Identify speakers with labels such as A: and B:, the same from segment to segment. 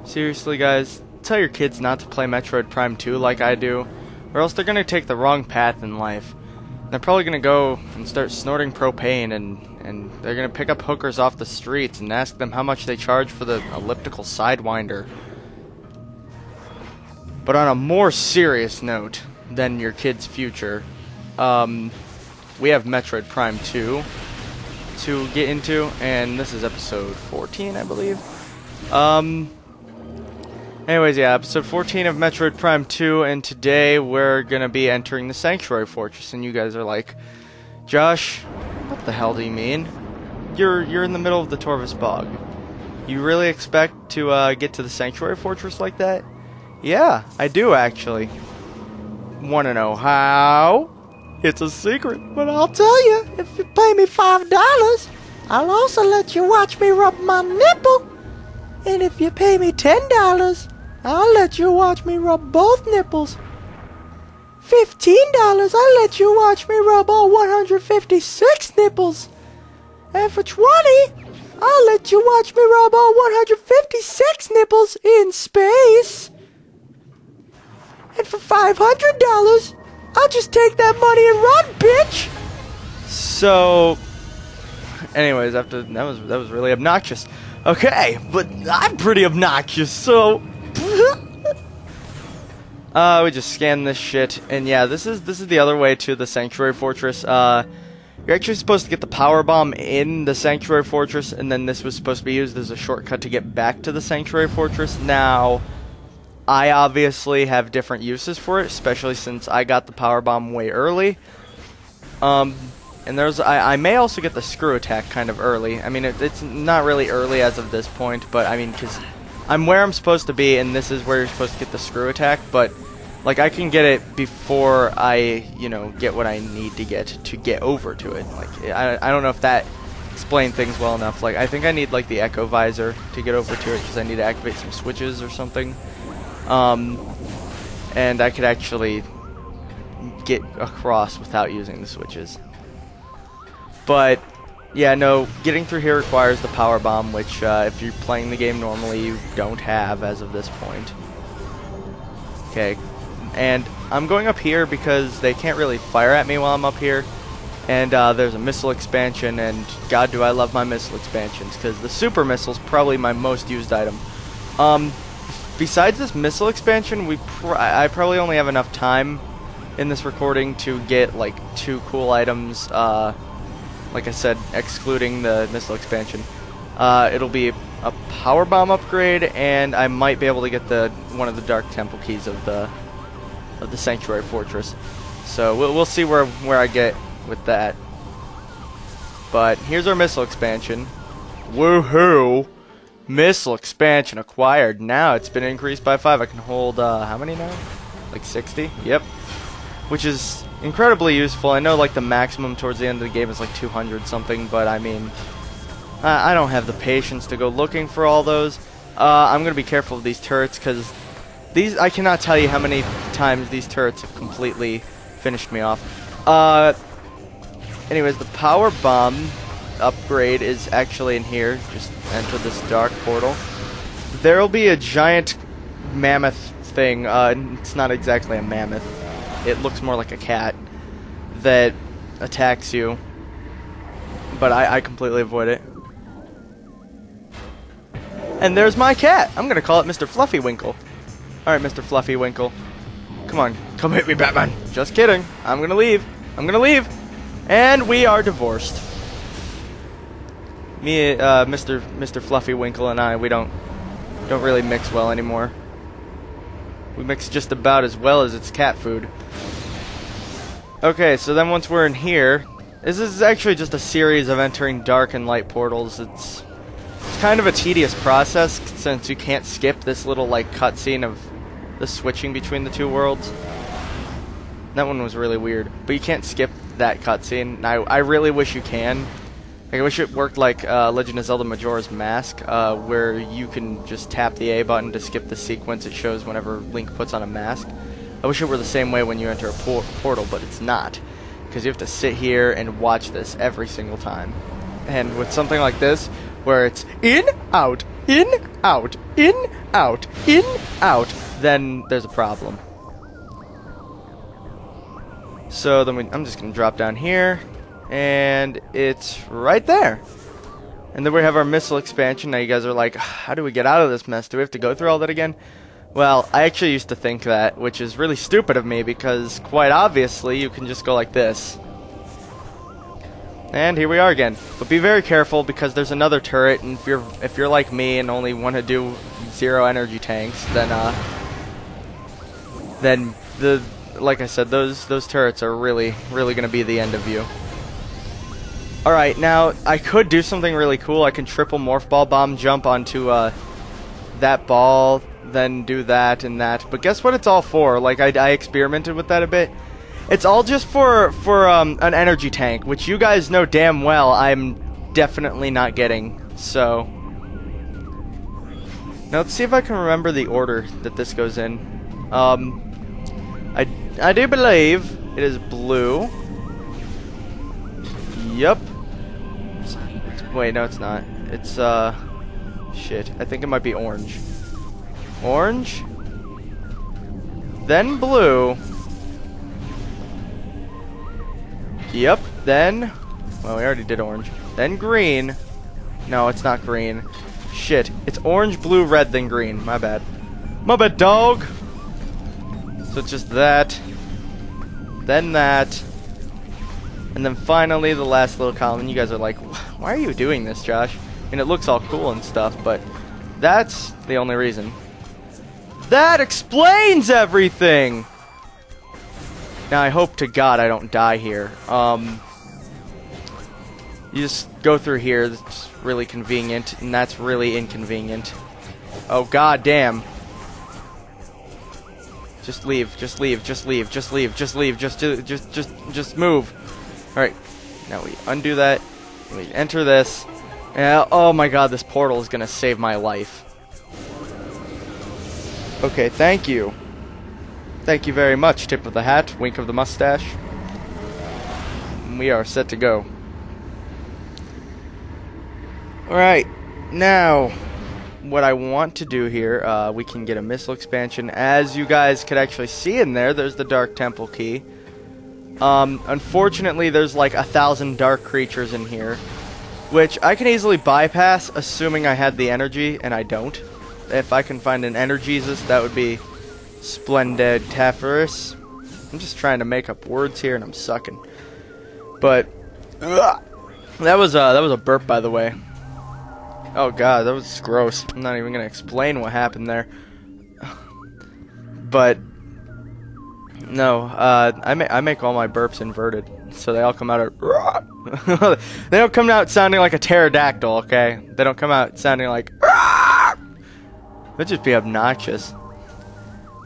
A: Seriously, guys, tell your kids not to play Metroid Prime 2 like I do, or else they're gonna take the wrong path in life. They're probably gonna go and start snorting propane, and they're gonna pick up hookers off the streets and ask them how much they charge for the elliptical sidewinder. But on a more serious note than your kid's future, we have Metroid Prime 2 to get into, and this is episode 14, I believe. Anyways, yeah, episode 14 of Metroid Prime 2, and today we're gonna be entering the Sanctuary Fortress, and you guys are like, Josh, what the hell do you mean? You're in the middle of the Torvus Bog. You really expect to get to the Sanctuary Fortress like that? Yeah, I do actually. Wanna know how? It's a secret, but I'll tell you, if you pay me $5, I'll also let you watch me rub my nipple. And if you pay me $10, I'll let you watch me rub both nipples. $15, I'll let you watch me rub all 156 nipples. And for $20, I'll let you watch me rub all 156 nipples in space. And for $500, I'll just take that money and run, bitch. So, anyways, after that was really obnoxious. Okay, but I'm pretty obnoxious, so we just scan this shit, and yeah, this is the other way to the Sanctuary Fortress. You're actually supposed to get the power bomb in the Sanctuary Fortress, and then this was supposed to be used as a shortcut to get back to the Sanctuary Fortress. Now, I obviously have different uses for it, especially since I got the power bomb way early. And I may also get the screw attack kind of early. I mean, it's not really early as of this point, but I mean, because I'm where I'm supposed to be, and this is where you're supposed to get the screw attack, but like I can get it before I, get what I need to get over to it. Like I don't know if that explained things well enough. Like I think I need like the echo visor to get over to it because I need to activate some switches or something. And I could actually get across without using the switches. But, yeah, no, getting through here requires the power bomb, which, if you're playing the game normally, you don't have as of this point. Okay, and I'm going up here because they can't really fire at me while I'm up here. And, there's a missile expansion, and God, do I love my missile expansions, because the super missile's probably my most used item. Besides this missile expansion, I probably only have enough time in this recording to get, like, 2 cool items, like I said, excluding the missile expansion. It'll be a power bomb upgrade, and I might be able to get one of the Dark Temple keys of the Sanctuary Fortress. So we'll see where I get with that. But here's our missile expansion. Woohoo! Missile expansion acquired. Now it's been increased by 5. I can hold how many now? Like 60? Yep. Which is incredibly useful. I know like the maximum towards the end of the game is like 200 something, but I mean, I don't have the patience to go looking for all those. I'm gonna be careful of these turrets because I cannot tell you how many times these turrets have completely finished me off. Anyways, the power bomb upgrade is actually in here. Just enter this dark portal. There'll be a giant mammoth thing. It's not exactly a mammoth. It looks more like a cat that attacks you, but I completely avoid it. And there's my cat. I'm gonna call it Mr. Fluffywinkle. Alright, Mr. Fluffywinkle. Come on, come hit me, Batman. Just kidding. I'm gonna leave. I'm gonna leave. And we are divorced. Me, Mr. Fluffywinkle and I, we don't really mix well anymore. We mix just about as well as its cat food. Okay, so then once we're in here, this is actually just a series of entering dark and light portals. It's kind of a tedious process since you can't skip this little like cutscene of the switching between the two worlds. That one was really weird, but you can't skip that cutscene. I really wish you can. I wish it worked like Legend of Zelda Majora's Mask, where you can just tap the A button to skip the sequence it shows whenever Link puts on a mask. I wish it were the same way when you enter a portal, but it's not. Because you have to sit here and watch this every single time. And with something like this, where it's in, out, in, out, in, out, in, out, then there's a problem. So then I'm just going to drop down here, and it's right there. And then we have our missile expansion. Now you guys are like, how do we get out of this mess? Do we have to go through all that again? Well, I actually used to think that, which is really stupid of me, because quite obviously you can just go like this. And here we are again. But be very careful, because there's another turret, and if you're like me and only want to do 0 energy tanks, then like I said, those turrets are really going to be the end of you. Alright, now, I could do something really cool. I can triple morph ball bomb jump onto that ball, then do that and that. But guess what it's all for? Like, I experimented with that a bit. It's all just for an energy tank, which you guys know damn well I'm definitely not getting. So, now let's see if I can remember the order that this goes in. I do believe it is blue. Yup. Wait, no, it's not. It's, shit. I think it might be orange. Orange? Then blue. Yep, then... Well, we already did orange. Then green. No, it's not green. Shit. It's orange, blue, red, then green. My bad. My bad, dog! So it's just that. Then that. And then finally, the last little column. And you guys are like, why are you doing this, Josh? I mean, it looks all cool and stuff, but that's the only reason. That explains everything! Now, I hope to God I don't die here. You just go through here. It's really convenient, and that's really inconvenient. Oh, god damn. Just leave, just leave, just leave, just leave, just leave, just move. Alright, now we undo that, we enter this, and oh my god, this portal is gonna save my life. Okay, thank you. Thank you very much, tip of the hat, wink of the mustache. We are set to go. Alright, now, what I want to do here, we can get a missile expansion. As you guys could actually see in there, there's the Dark Temple key. Unfortunately, there's like 1,000 dark creatures in here, which I can easily bypass, assuming I had the energy, and I don't. If I can find an Energiesus, that would be splendid-taferous. I'm just trying to make up words here, and I'm sucking. But that was a burp, by the way. Oh god, that was gross. I'm not even gonna explain what happened there. But no, I make all my burps inverted, so they all come out of. They don't come out sounding like a pterodactyl, okay? They don't come out sounding like. That'd just be obnoxious.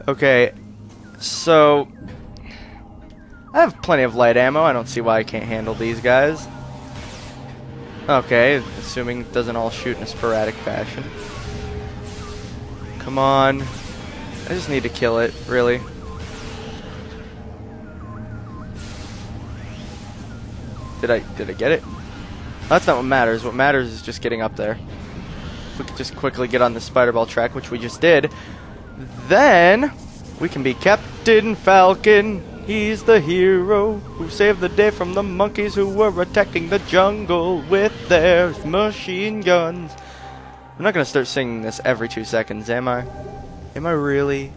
A: Okay, so I have plenty of light ammo. I don't see why I can't handle these guys. Okay, assuming it doesn't all shoot in a sporadic fashion. Come on. I just need to kill it, really. Did I get it? That's not what matters. What matters is just getting up there. If we could just quickly get on the spider ball track, which we just did, then we can be Captain Falcon. He's the hero who saved the day from the monkeys who were attacking the jungle with their machine guns. I'm not gonna start singing this every 2 seconds, am I? Am I really?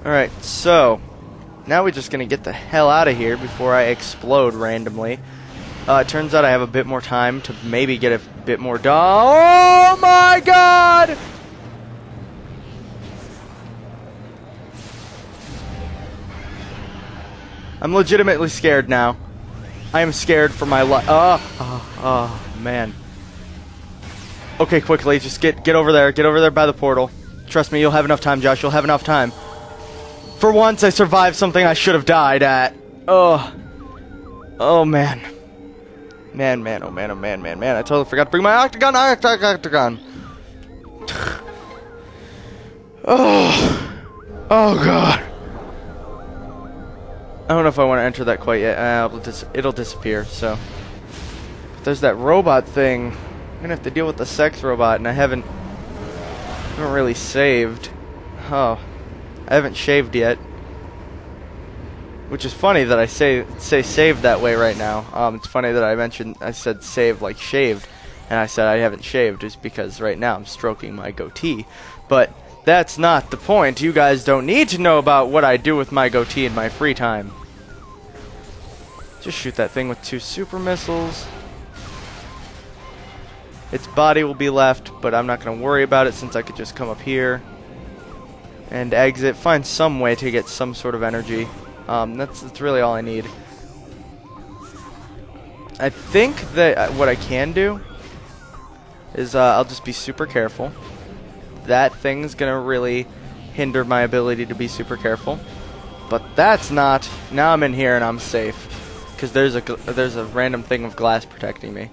A: Alright, so now we're just gonna get the hell out of here before I explode randomly. It turns out I have a bit more time to maybe get a bit more done. Oh my god! I'm legitimately scared now. I am scared for my life. Oh, man. Okay, quickly, just get over there. Get over there by the portal. Trust me, you'll have enough time, Josh. You'll have enough time. For once, I survived something I should have died at. Oh. Oh, man. Man. I totally forgot to bring my octagon. Oh. Oh, God. I don't know if I want to enter that quite yet. It'll disappear, so. If there's that robot thing. gonna have to deal with the sex robot, and I haven't really saved. Oh, I haven't shaved yet. Which is funny that I say saved that way right now. It's funny that I said save like shaved, and I said I haven't shaved just because right now I'm stroking my goatee. But that's not the point. You guys don't need to know about what I do with my goatee in my free time. Just shoot that thing with 2 super missiles. Its body will be left, but I'm not going to worry about it since I could just come up here and exit. Find some way to get some sort of energy. That's really all I need. I think that what I can do is I'll just be super careful. That thing's gonna really hinder my ability to be super careful, but that's not. Now I'm in here and I'm safe because there's a random thing of glass protecting me.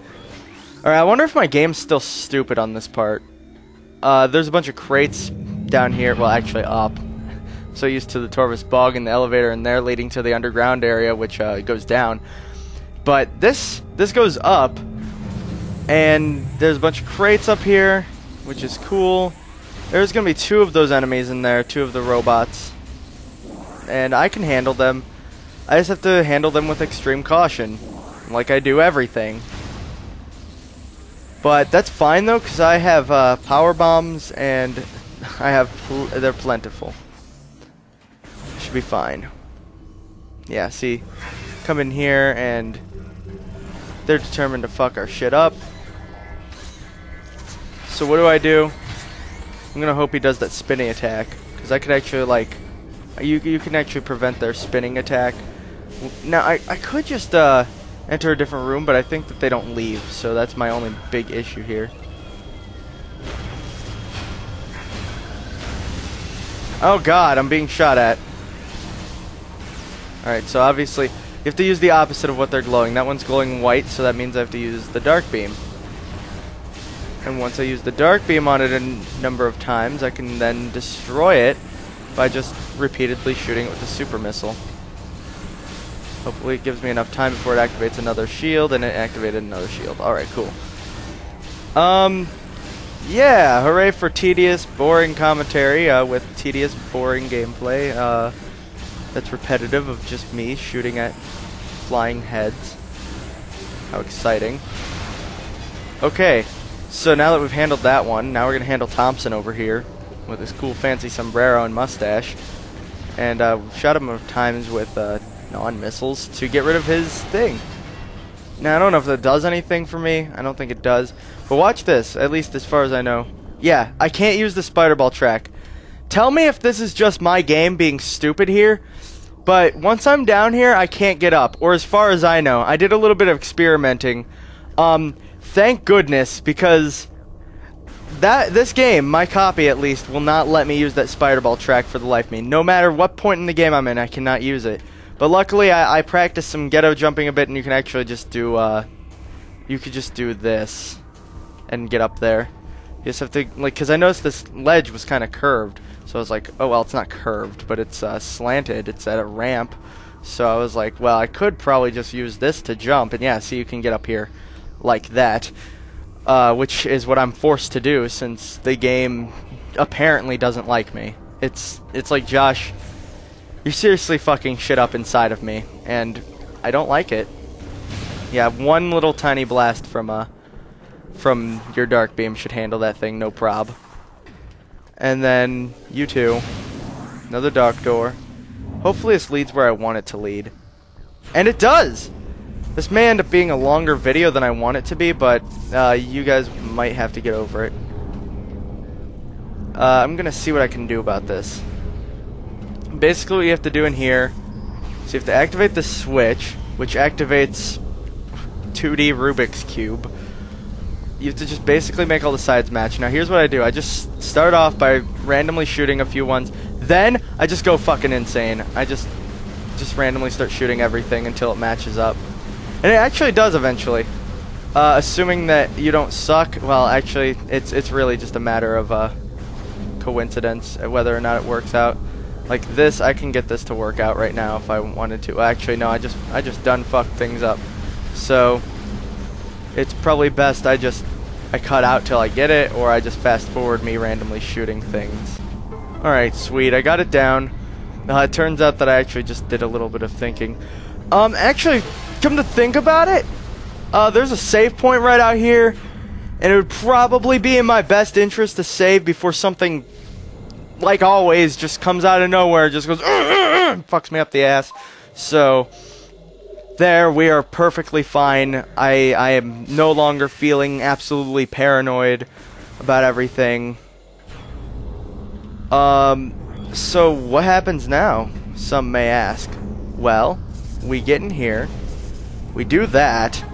A: All right, I wonder if my game's still stupid on this part. There's a bunch of crates down here. Well, actually up. So used to the Torvus Bog and the elevator in there leading to the underground area, which goes down. But this goes up, and there's a bunch of crates up here, which is cool. There's going to be 2 of those enemies in there, 2 of the robots. And I can handle them. I just have to handle them with extreme caution, like I do everything. But that's fine though, because I have power bombs, and they're plentiful. Should be fine. Yeah, see, come in here and they're determined to fuck our shit up. So what do? I'm gonna hope he does that spinning attack, because I could actually like, you can actually prevent their spinning attack. Now I could just enter a different room, but I think that they don't leave, so that's my only big issue here. Oh god, I'm being shot at. Alright, so obviously you have to use the opposite of what they're glowing. That one's glowing white, so that means I have to use the dark beam. And once I use the dark beam on it a number of times, I can then destroy it by just repeatedly shooting it with a super missile. Hopefully it gives me enough time before it activates another shield, and it activated another shield. Alright, cool. Yeah, hooray for tedious, boring commentary with tedious, boring gameplay. That's repetitive of just me shooting at flying heads. How exciting. Okay, so now that we've handled that one, now we're going to handle Thompson over here with his cool fancy sombrero and mustache. And we've shot him times with non-missiles to get rid of his thing. Now, I don't know if that does anything for me. I don't think it does. But watch this, at least as far as I know. Yeah, I can't use the spider ball track. Tell me if this is just my game being stupid here, but once I'm down here, I can't get up. Or as far as I know, I did a little bit of experimenting. Thank goodness, because this game, my copy at least, will not let me use that spider ball track for the life of me. No matter what point in the game I'm in, I cannot use it. But luckily, I practiced some ghetto jumping a bit, and you can actually just do, you could just do this and get up there. You just have to, like, because I noticed this ledge was kind of curved, so I was like, oh, well, it's not curved, but it's slanted, it's at a ramp, so I was like, well, I could probably just use this to jump, and yeah, see, you can get up here like that, which is what I'm forced to do, since the game apparently doesn't like me. It's like, Josh, you're seriously fucking shit up inside of me, and I don't like it. Yeah, one little tiny blast from your dark beam should handle that thing, no prob. And then you two, another dark door. Hopefully this leads where I want it to lead, and it does. This may end up being a longer video than I want it to be, but you guys might have to get over it. I'm gonna see what I can do about this. Basically what you have to do in here, so you have to activate the switch, which activates 2D Rubik's Cube. You have to just basically make all the sides match. Now here's what I do. I just start off by randomly shooting a few ones. Then I just go fucking insane. I just randomly start shooting everything until it matches up. And it actually does eventually. Assuming that you don't suck. Well, actually, it's really just a matter of coincidence whether or not it works out. Like this, I can get this to work out right now if I wanted to. Actually, no, I just done fucked things up. So it's probably best I just I cut out till I get it, or I just fast forward me randomly shooting things. Alright, sweet, I got it down. It turns out that I actually just did a little bit of thinking. Actually, come to think about it, there's a save point right out here, and it would probably be in my best interest to save before something, like always, just comes out of nowhere, just goes, fucks me up the ass. So, there, we are perfectly fine. I am no longer feeling absolutely paranoid about everything. So what happens now? Some may ask. Well, we get in here, we do that,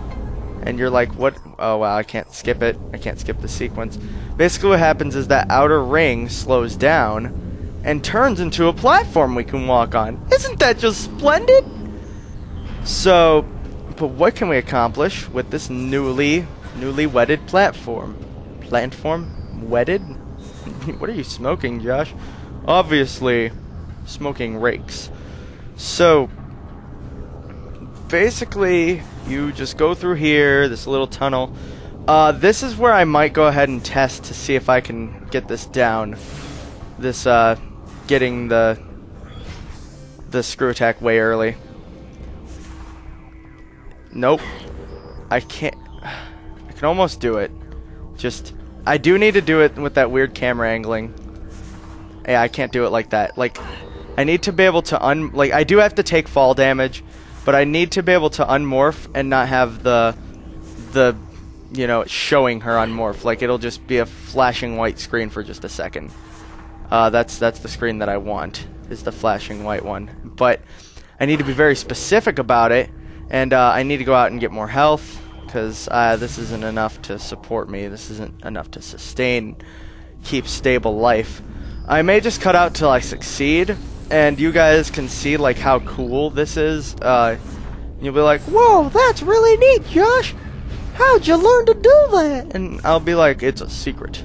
A: and you're like, what? Oh wow, I can't skip it. I can't skip the sequence. Basically what happens is that outer ring slows down and turns into a platform we can walk on. Isn't that just splendid? So, but what can we accomplish with this newly wedded platform? Platform? Wedded? What are you smoking, Josh? Obviously, smoking rakes. So, basically, you just go through here, this little tunnel. This is where I might go ahead and test to see if I can get this down. This, getting the screw attack way early. Nope. I can't. I can almost do it. Just, I do need to do it with that weird camera angling. Yeah, I can't do it like that. Like, I need to be able to like, I do have to take fall damage, but I need to be able to unmorph and not have the you know, showing her unmorph. Like, it'll just be a flashing white screen for just a second. That's the screen that I want, is the flashing white one. But I need to be very specific about it, and I need to go out and get more health, because this isn't enough to support me. This isn't enough to sustain, keep stable life. I may just cut out till I succeed, and you guys can see like how cool this is. You'll be like, whoa, that's really neat, Josh. How'd you learn to do that? And I'll be like, it's a secret.